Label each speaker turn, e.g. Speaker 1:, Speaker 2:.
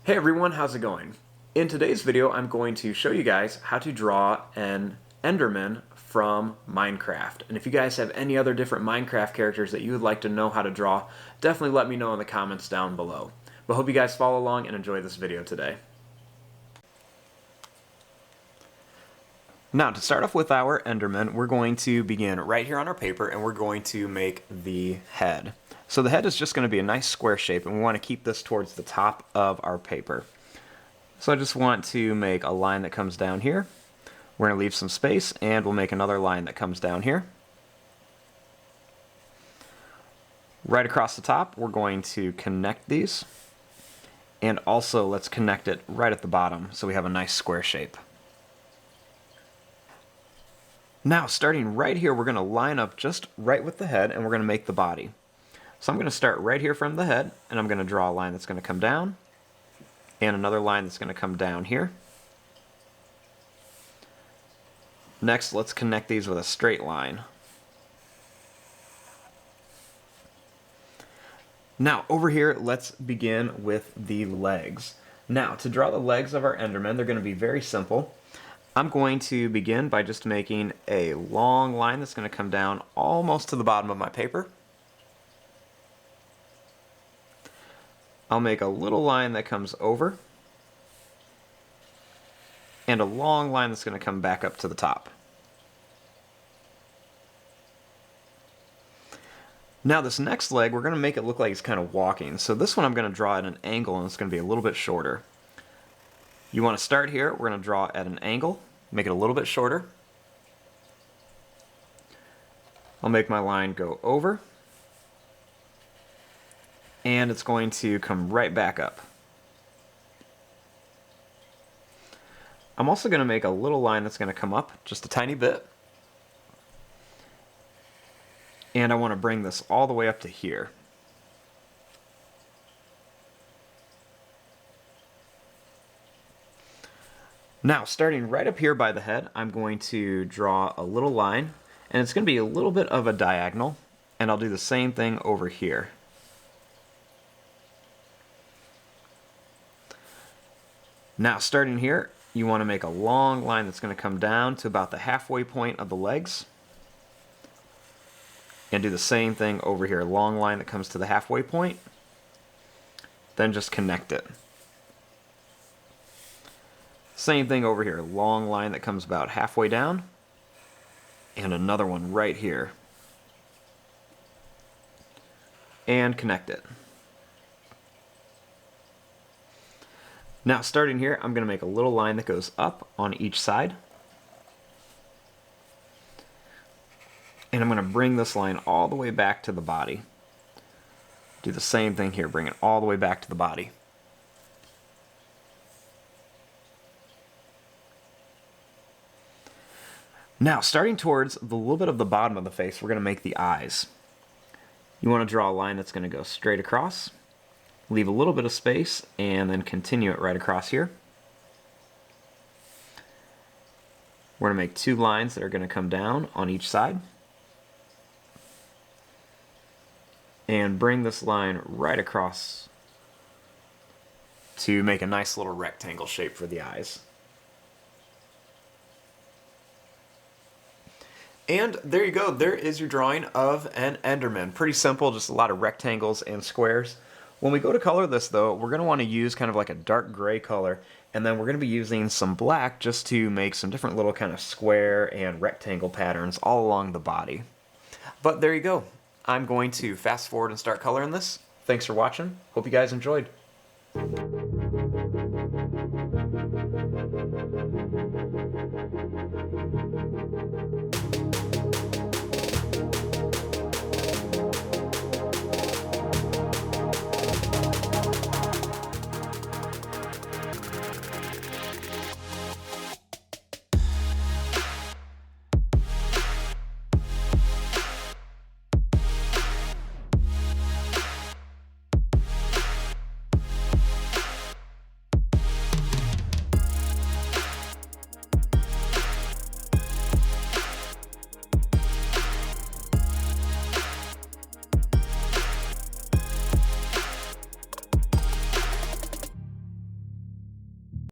Speaker 1: Hey everyone, how's it going? In today's video, I'm going to show you guys how to draw an Enderman from Minecraft. And if you guys have any other different Minecraft characters that you would like to know how to draw, definitely let me know in the comments down below. But hope you guys follow along and enjoy this video today. Now, to start off with our Enderman, we're going to begin right here on our paper and we're going to make the head. So the head is just going to be a nice square shape, and we want to keep this towards the top of our paper. So I just want to make a line that comes down here. We're going to leave some space, and we'll make another line that comes down here. Right across the top, we're going to connect these. And also, let's connect it right at the bottom so we have a nice square shape. Now, starting right here, we're going to line up just right with the head, and we're going to make the body. So I'm going to start right here from the head, and I'm going to draw a line that's going to come down, and another line that's going to come down here. Next, let's connect these with a straight line. Now, over here, let's begin with the legs. Now, to draw the legs of our Enderman, they're going to be very simple. I'm going to begin by just making a long line that's going to come down almost to the bottom of my paper. I'll make a little line that comes over, and a long line that's going to come back up to the top. Now this next leg, we're going to make it look like it's kind of walking. So this one I'm going to draw at an angle, and it's going to be a little bit shorter. You want to start here, we're going to draw at an angle, make it a little bit shorter. I'll make my line go over, and it's going to come right back up. I'm also going to make a little line that's going to come up just a tiny bit. And I want to bring this all the way up to here. Now, starting right up here by the head, I'm going to draw a little line, and it's going to be a little bit of a diagonal, and I'll do the same thing over here. Now, starting here, you want to make a long line that's going to come down to about the halfway point of the legs. And do the same thing over here. Long line that comes to the halfway point. Then just connect it. Same thing over here. Long line that comes about halfway down. And another one right here. And connect it. Now, starting here, I'm going to make a little line that goes up on each side. And I'm going to bring this line all the way back to the body. Do the same thing here, bring it all the way back to the body. Now, starting towards the little bit of the bottom of the face, we're going to make the eyes. You want to draw a line that's going to go straight across. Leave a little bit of space, and then continue it right across here. We're going to make two lines that are going to come down on each side. And bring this line right across to make a nice little rectangle shape for the eyes. And there you go, there is your drawing of an Enderman. Pretty simple, just a lot of rectangles and squares. When we go to color this though, we're going to want to use kind of like a dark gray color, and then we're going to be using some black just to make some different little kind of square and rectangle patterns all along the body. But there you go. I'm going to fast forward and start coloring this. Thanks for watching. Hope you guys enjoyed.